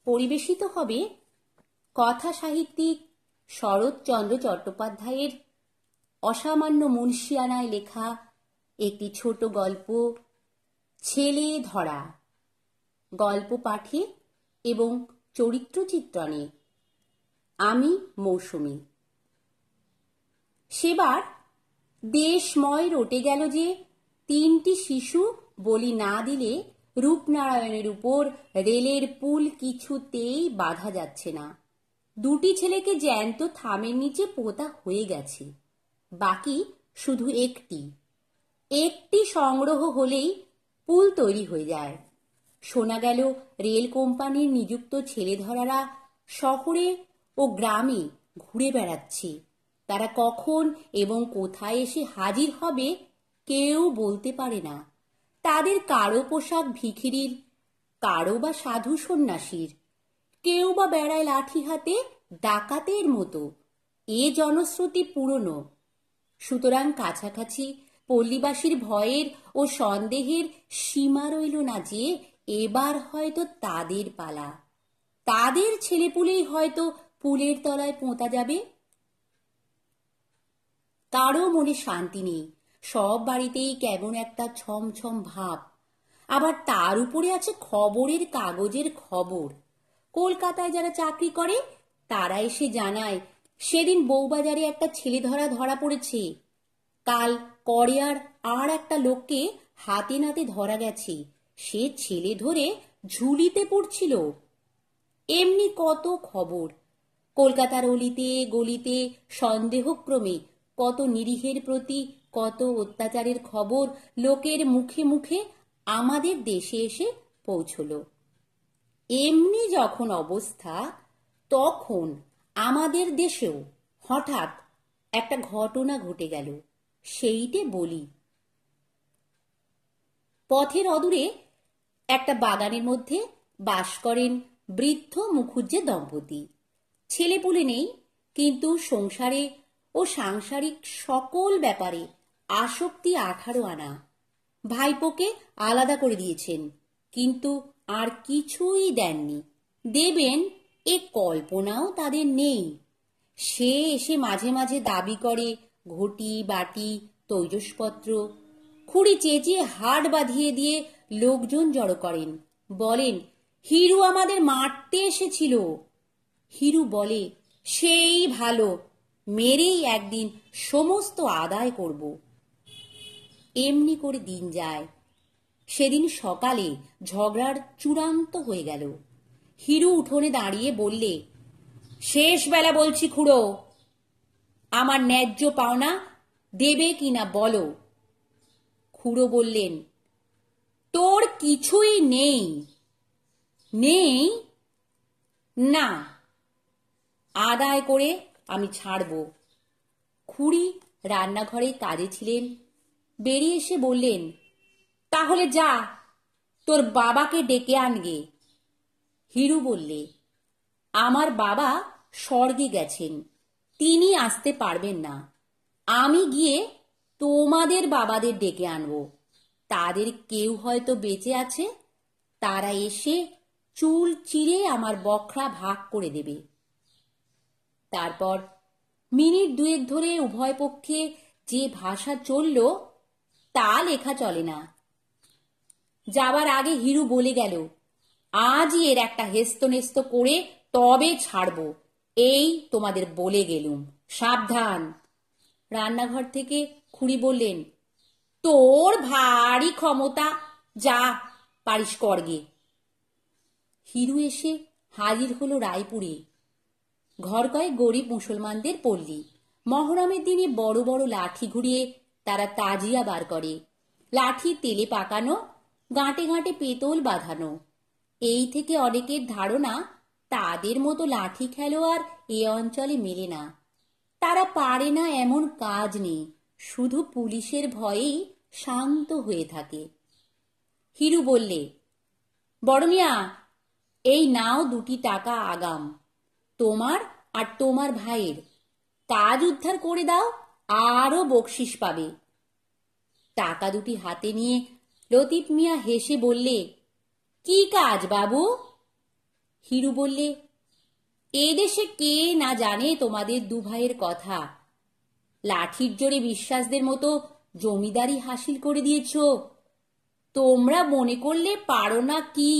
পরিবেশিত হবে কথা সাহিত্যিক শরৎচন্দ্র চট্টোপাধ্যায়ের অসামান্য মুন্সিয়ানায় লেখা একটি ছোট গল্প, ছেলে ধরা। গল্প পাঠে এবং চরিত্র চিত্রণে আমি মৌসুমী। সেবার দেশময় রটে গেল যে 3টি শিশু বলি না দিলে রূপনারায়ণের উপর রেলের পুল কিছুতেই বাঁধা যাচ্ছে না। 2টি ছেলেকে জ্যান্ত থামের নিচে পোঁতা হয়ে গেছে, বাকি শুধু একটি সংগ্রহ হলেই পুল তৈরি হয়ে যায়। শোনা গেল রেল কোম্পানির নিযুক্ত ছেলেধরারা শহরে ও গ্রামে ঘুরে বেড়াচ্ছে। তারা কখন এবং কোথায় এসে হাজির হবে কেউ বলতে পারে না। তাদের কারো পোশাক ভিখিরির, কারো বা সাধু সন্ন্যাসীর, কেউ বা বেড়ায় লাঠি হাতে ডাকাতের মতো। এ জনশ্রুতি পুরনো, সুতরাং কাছাকাছি পল্লীবাসীর ভয়ের ও সন্দেহের সীমা রইল না যে এবার হয়তো তাদের পালা, তাদের ছেলেপুলেই হয়তো পুলের তলায় পোঁতা যাবে। কারো মনে শান্তি নেই, সব বাড়িতেই কেমন একটা ছমছম ভাব। আবার তার উপরে আছে খবরের কাগজের খবর। কলকাতায় যারা চাকরি করে তারা এসে জানায় সেদিন বউবাজারে একটা ছেলে ধরা পড়েছে। কাল করিয়ার আর একটা লোককে হাতে নাতে ধরা গেছে, সে ছেলে ধরে ঝুলিতে পড়ছিল। এমনি কত খবর। কলকাতার অলিতে গলিতে সন্দেহক্রমে কত নিরীহের প্রতি কত অত্যাচারের খবর লোকের মুখে মুখে আমাদের দেশে এসে পৌঁছল। এমনি যখন অবস্থা, তখন আমাদের দেশেও হঠাৎ একটা ঘটনা ঘটে গেল, সেইটে বলি। পথের অদূরে একটা বাগানের মধ্যে বাস করেন বৃদ্ধ মুখুজ্জে দম্পতি। ছেলেপুলে নেই, কিন্তু সংসারে ও সাংসারিক সকল ব্যাপারে আসক্তি 18 আনা। ভাইপোকে আলাদা করে দিয়েছেন, কিন্তু আর কিছুই দেননি। দেবেন এ কল্পনাও তাদের নেই। সে এসে মাঝে মাঝে দাবি করে ঘটি বাটি তৈজসপত্র। খুঁড়ি চেঁচিয়ে হাট বাঁধিয়ে দিয়ে লোকজন জড়ো করেন, বলেন হিরু আমাদের মারতে এসেছিল। হিরু বলে সেই ভালো, মেরেই একদিন সমস্ত আদায় করব। এমনি করে দিন যায়। সেদিন সকালে ঝগড়ার চূড়ান্ত হয়ে গেল। হিরু উঠোনে দাঁড়িয়ে বললে, শেষ বেলা বলছি খুড়ো, আমার ন্যায্য পাওনা দেবে কিনা বলো। খুড়ো বললেন, তোর কিছুই নেই। নেই না, আদায় করে আমি ছাড়ব। খুড়ি রান্নাঘরে কাজে ছিলেন, বেরিয়ে এসে বললেন, তাহলে যা, তোর বাবাকে ডেকে আনগে। হিরু বললে, আমার বাবা স্বর্গে গেছেন, তিনি আসতে পারবেন না। আমি গিয়ে তোমাদের বাবাদের ডেকে আনব। তাদের কেউ হয়তো বেঁচে আছে, তারা এসে চুল চিরে আমার বখরা ভাগ করে দেবে। তারপর মিনিট 2 ধরে উভয় পক্ষে যে ভাষা চলল তা লেখা চলে না। যাবার আগে হিরু বলে গেল, আজই এর একটা হেস্তনেস্ত করে তবে ছাড়ব, এই তোমাদের বলে গেলুম, সাবধান। রান্নাঘর থেকে খুড়ি বললেন, তোর ভারী ক্ষমতা, যা পারিস করগে। হিরু এসে হাজির হলো রায়পুরে। ঘর কয়েক গরিব মুসলমানদের পল্লী। মহরমের দিনে বড় বড় লাঠি ঘুরিয়ে তারা তাজিয়া বার করে। লাঠি তেলে পাকানো, গাঁটে গাঁটে পেতল বাঁধানো। এই থেকে অনেকের ধারণা তাদের মতো লাঠি খেলোয়াড় এ অঞ্চলে মেলে না। তারা পারে না এমন কাজ নেই, শুধু পুলিশের ভয়েই শান্ত হয়ে থাকে। হিরু বললে, বড় মিয়া, এই নাও 2টি টাকা আগাম, তোমার আর তোমার ভাইয়ের। কাজ উদ্ধার করে দাও, আরো বকশিস পাবে। টাকা 2টি হাতে নিয়ে লতিফ মিয়া হেসে বললে, কি কাজ বাবু? হিরু বললে, এ দেশে কে না জানে তোমাদের দু ভাইয়ের কথা। লাঠির জোরে বিশ্বাসদের মতো জমিদারি হাসিল করে দিয়েছ। তোমরা মনে করলে পারো না কি?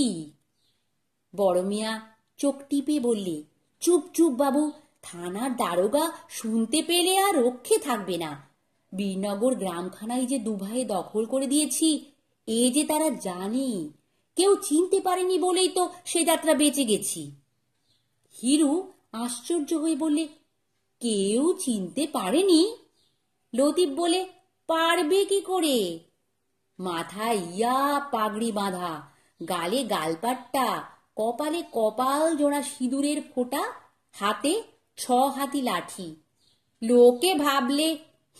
বড় মিয়া চোখ টিপে বললে, চুপ চুপ বাবু, থানার দারোগা শুনতে পেলে আর রক্ষে থাকবে না। বীরনগর গ্রামখানায় যে দুভাইয়ে দখল করে দিয়েছি, এ যে তারা জানে। কেউ চিনতে পারেনি বলেই তো সে যাত্রা বেঁচে গেছি। হিরু আশ্চর্য হয়ে বললে, কেউ চিনতে পারেনি? লতিফ বলে, পারবে কি করে? মাথায় ইয়া পাগড়ি বাঁধা, গালে গালপাট্টা, কপালে কপাল জোড়া সিঁদুরের ফোঁটা, হাতে 6 হাতি লাঠি। লোকে ভাবলে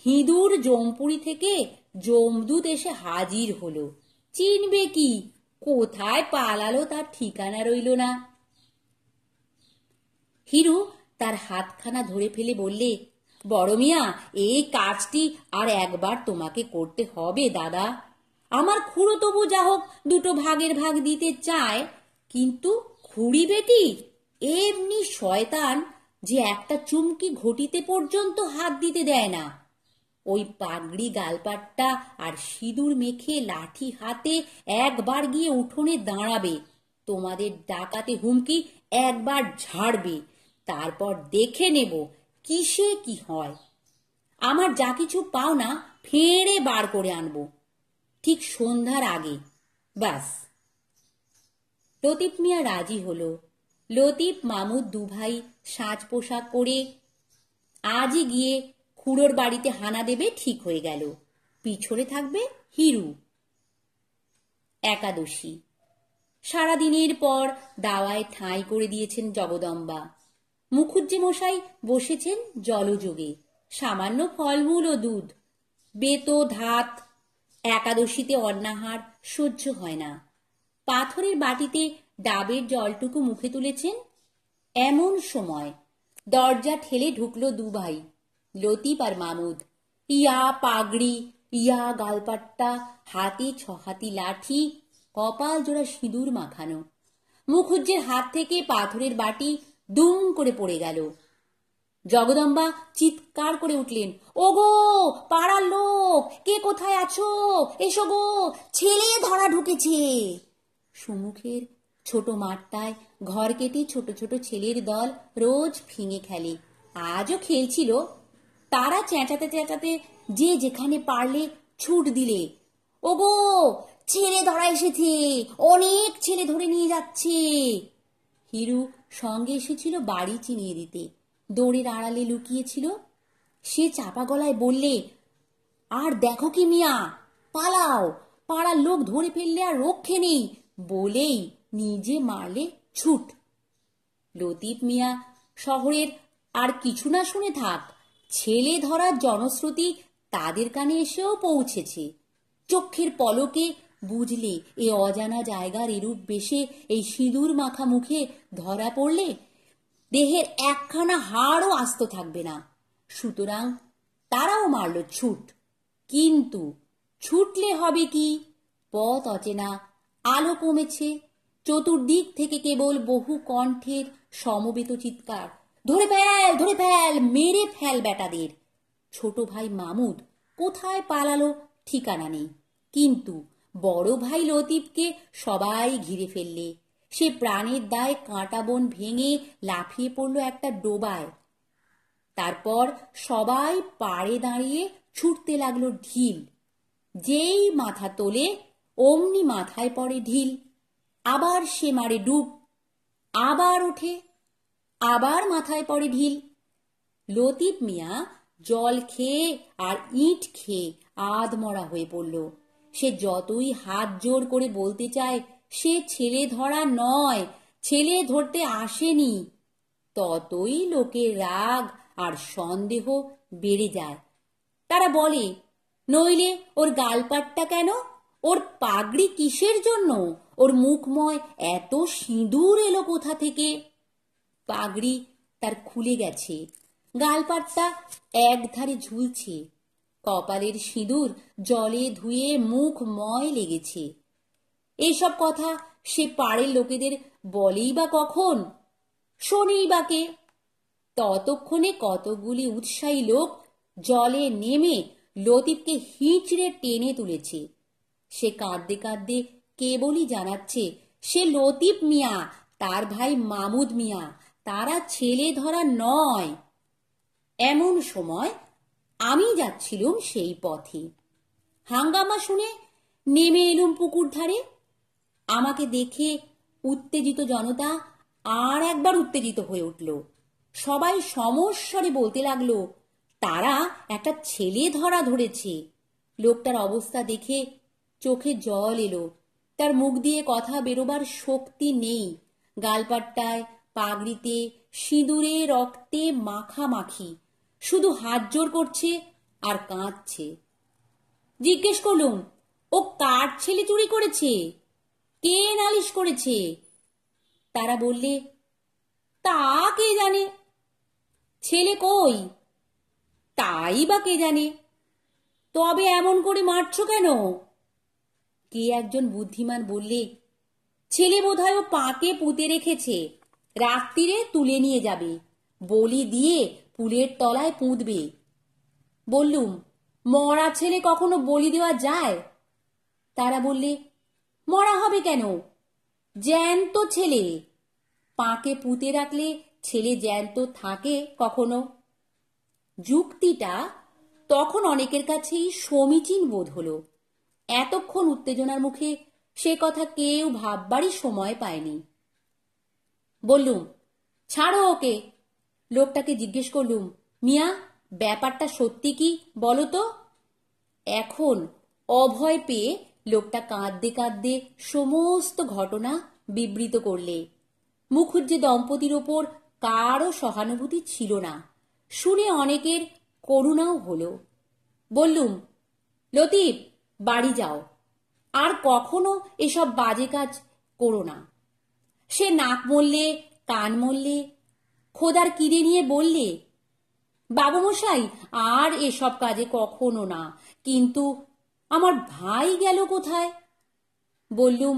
হিঁদুর জমপুরি থেকে যমদূত এসে হাজির হলো। চিনবে কি? কোথায় পালালো তার ঠিকানা রইল না। হিরু তার হাতখানা ধরে ফেলে বললে, বড় মিয়া, এই কাজটি আর একবার তোমাকে করতে হবে দাদা। আমার খুড়ো তবু যা হোক 2 ভাগের ভাগ দিতে চায়, কিন্তু খুড়ি বেটি এমনি শয়তান যে একটা চুমকি ঘটিতে পর্যন্ত হাত দিতে দেয় না। ওই পাগড়ি গালপাট্টা আর সিঁদুর মেখে লাঠি হাতে একবার গিয়ে উঠোনে দাঁড়াবে, তোমাদের ডাকাতে হুমকি একবার ঝাড়বে, তারপর দেখে নেব কিসে কি হয়। আমার যা কিছু পাও না ফেঁড়ে বার করে আনবো, ঠিক সন্ধ্যার আগে, ব্যাস। লতিফ মিয়া রাজি হলো। লতিফ মামুদ দুভাই সাজ পোশাক করে আজই গিয়ে খুড়োর বাড়িতে হানা দেবে ঠিক হয়ে গেল। পিছনে থাকবে হিরু। একাদশী। সারাদিনের পর দাওয়ায় ঠাঁই করে দিয়েছেন জগদম্বা। মুখুজ্জে মশাই বসেছেন জলযোগে, সামান্য ফলমূল ও দুধ। বেতো ধাত, একাদশীতে অন্নাহার সহ্য হয় না। পাথরের বাটিতে ডাবের জলটুকু মুখে তুলেছেন। এমন সময় দরজা ঠেলে ঢুকলো 2 ভাই, লতিফ আর মামুদ। ইয়া পাগড়ি, ইয়া গালপাট্টা, হাতে 6 হাতি লাঠি, কপাল জোড়া সিঁদুর মাখানো। মুখুজ্জের হাত থেকে পাথরের বাটি দুম করে পড়ে গেল। জগদম্বা চিৎকার করে উঠলেন, ওগো পাড়ার লোক, কে কোথায় আছো? এসো গো, ছেলে ধরা ঢুকেছে। সুমুখের ছোট মাঠটায় ঘর কেটে ছোট ছোট ছেলের দল রোজ ফিঙে খেলে, আজও খেলছিল। তারা চেঁচাতে চেঁচাতে যে যেখানে পারলে ছুট দিলে, ওগো ছেলে ধরা এসেছে, অনেক ছেলে ধরে নিয়ে যাচ্ছে। হিরু সঙ্গে এসেছিল বাড়ি চিনিয়ে দিতে, দৌড়ের আড়ালে লুকিয়েছিল। সে চাপা গলায় বললে, আর দেখো কি মিয়া, পালাও, পাড়ার লোক ধরে ফেললে আর রক্ষে নেই, বলেই নিজে মারলে ছুট। লতিফ মিয়া শহরের আর কিছু না শুনে থাক, ছেলে ধরার জনশ্রুতি তাদের কানে এসেও পৌঁছেছে। চোখের পলকে বুঝলে এ অজানা জায়গার এরূপ বেশে এই সিঁদুর মাখা মুখে ধরা পড়লে দেহের একখানা হাড়ও আস্ত থাকবে না। সুতরাং তারাও মারল ছুট। কিন্তু ছুটলে হবে কি? পথ অচেনা, আলো কমেছে, চতুর্দিক থেকে কেবল বহু কণ্ঠের সমবেত চিৎকার, ধরে ফেল, ধরে ফেল, মেরে ফেল বেটাদের। ছোট ভাই মামুদ কোথায় পালালো ঠিকানা নেই, কিন্তু বড় ভাই লতিফকে সবাই ঘিরে ফেললে। সে প্রাণের দায় কাঁটা বন ভেঙে লাফিয়ে পড়ল একটা ডোবায়। তারপর সবাই পাড়ে দাঁড়িয়ে ছুটতে লাগলো ঢিল। যেই মাথা তোলে অমনি মাথায় পড়ে ঢিল। আবার সে মারে ডুব, আবার ওঠে, আবার মাথায় পড়ে ঢিল। লতিফ মিয়া জল খেয়ে আর ইট খেয়ে আধমরা হয়ে পড়ল। সে যতই হাত জোর করে বলতে চায় সে ছেলে ধরা নয়, ছেলে ধরতে আসেনি, ততই লোকের রাগ আর সন্দেহ বেড়ে যায়। তারা বলে, নইলে ওর গালপাট্টা কেন, ওর পাগড়ি কিসের জন্য, ওর মুখময় এত সিঁদুর এলো কোথা থেকে? পাগড়ি তার খুলে গেছে, গালপাট্টা একধারে ঝুলছে, কপালের সিঁদুর জলে ধুয়ে মুখ ময় লেগেছে। এইসব কথা সে পাড়ের লোকেদের বলেই বা কখন, শোনেই বা কে? ততক্ষণে কতগুলি উৎসাহী লোক জলে নেমে লতিফকে হিঁচড়ে টেনে তুলেছে। সে কাঁদতে কাঁদতে কেবলই জানাচ্ছে সে লতিফ মিয়া, তার ভাই মামুদ মিয়া, তারা ছেলে ধরা নয়। এমন সময় আমি যাচ্ছিলুম সেই পথে। হাঙ্গামা শুনে নেমে এলুম পুকুর ধারে। আমাকে দেখে উত্তেজিত জনতা আর একবার উত্তেজিত হয়ে উঠল। সবাই সমস্বরে বলতে লাগলো, তারা একটা ছেলে ধরা ধরেছে। লোকটার অবস্থা দেখে চোখে জল এলো। তার মুখ দিয়ে কথা বেরোবার শক্তি নেই। গালপাট্টায়, পাগড়িতে, সিঁদুরে, রক্তে মাখামাখি। শুধু হাত জোর করছে আর কাঁদছে। জিজ্ঞেস করলুম, ও কার ছেলে চুরি করেছে? কে নালিশ করেছে? তারা বললে, তা কে জানে। ছেলে কই? তাই বা কে জানে। তবে এমন করে মারছো কেন? কে একজন বুদ্ধিমান বললে, ছেলে বোধহয় ও পাকে পুঁতে রেখেছে, রাত্রিরে তুলে নিয়ে যাবে, বলি দিয়ে পুলের তলায় পুঁতবে। বললুম, মরা ছেলে কখনো বলি দেওয়া যায়? তারা বললে, মরা হবে কেন, জ্যান্ত ছেলে। পাকে পুঁতে রাখলে ছেলে জ্যান্ত থাকে কখনো? যুক্তিটা তখন অনেকের কাছেই সমীচীন বোধ হলো। এতক্ষণ উত্তেজনার মুখে সে কথা কেউ ভাববারই সময় পায়নি। বললুম, ছাড়ো ওকে। লোকটাকে জিজ্ঞেস করলুম, মিয়া, ব্যাপারটা সত্যি কি বলো তো? এখন অভয় পেয়ে লোকটা কাঁদতে কাঁদতে সমস্ত ঘটনা বিবৃত করলে। মুখুজ্জে দম্পতির ওপর কারও সহানুভূতি ছিল না। শুনে অনেকের করুণাও হলো। বললুম, লতিফ, বাড়ি যাও, আর কখনো এসব বাজে কাজ করো না। সে নাক মললে, কান মললে, খোদার কিরে নিয়ে বললে, বাবুমশাই, আর এসব কাজে কখনো না। কিন্তু আমার ভাই গেল কোথায়? বললুম,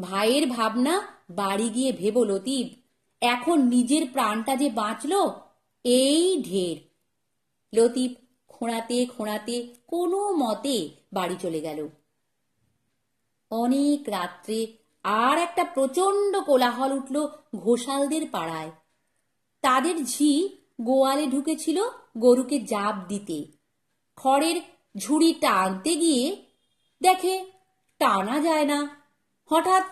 ভাইয়ের ভাবনা বাড়ি গিয়ে ভেবো লতিফ। এখন নিজের প্রাণটা যে বাঁচল, এই ঢের। লতিফ খোঁড়াতে খোঁড়াতে কোনো মতে বাড়ি চলে গেল। অনেক রাত্রে আর একটা প্রচণ্ড কোলাহল উঠল ঘোষালদের পাড়ায়। তাদের ঝি গোয়ালে ঢুকেছিল গরুকে জাপ দিতে। খড়ের ঝুড়ি টানতে গিয়ে দেখে টানা যায় না। হঠাৎ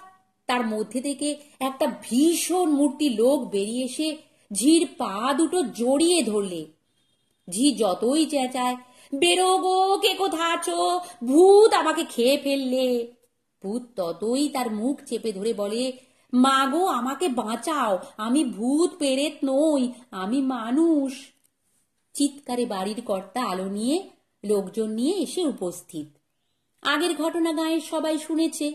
তার মধ্যে থেকে একটা ভীষণ মূর্তি লোক বেরিয়ে এসে ঝির পা দুটো জড়িয়ে ধরলে। ঝি যতই চেঁচায়, বেরো গো, কে কোথা আছো, ভূত আমাকে খেয়ে ফেললে, ভূত ততই তার মুখ চেপে ধরে বলে, মা গো, আমাকে বাঁচাও, আমি ভূত পেরেত নই, আমি মানুষ। চিৎকারে বাড়ির কর্তা আলো নিয়ে লোকজন নিয়ে এসে উপস্থিত। আগের ঘটনা গাঁয়ের সবাই শুনেছে।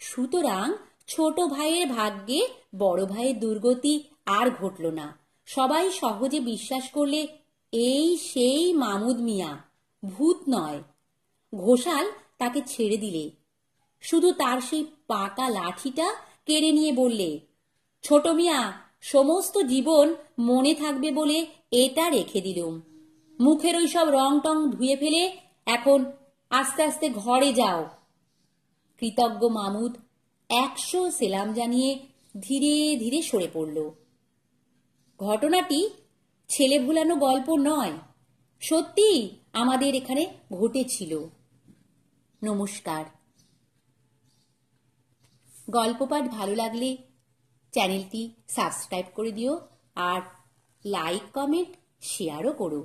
সুতরাং ছোট ভাইয়ের ভাগ্যে বড় ভাইয়ের দুর্গতি আর ঘটল না। সবাই সহজে বিশ্বাস করলে এই সেই মামুদ মিয়া, ভূত নয়। ঘোষাল তাকে ছেড়ে দিলে। শুধু তার সেই পাকা লাঠিটা কেড়ে নিয়ে বললে, ছোট মিয়া, সমস্ত জীবন মনে থাকবে বলে এটা রেখে দিলুম। মুখের ওই সব রং টং ধুয়ে ফেলে এখন আস্তে আস্তে ঘরে যাও। কৃতজ্ঞ মামুদ 100 সেলাম জানিয়ে ধীরে ধীরে সরে পড়ল। ঘটনাটি ছেলে ভুলানো গল্প নয়, সত্যি আমাদের এখানে ঘটেছিল। নমস্কার। গল্প পাঠ ভালো লাগলে চ্যানেলটি সাবস্ক্রাইব করে দিও আর লাইক, কমেন্ট, শেয়ারও করো।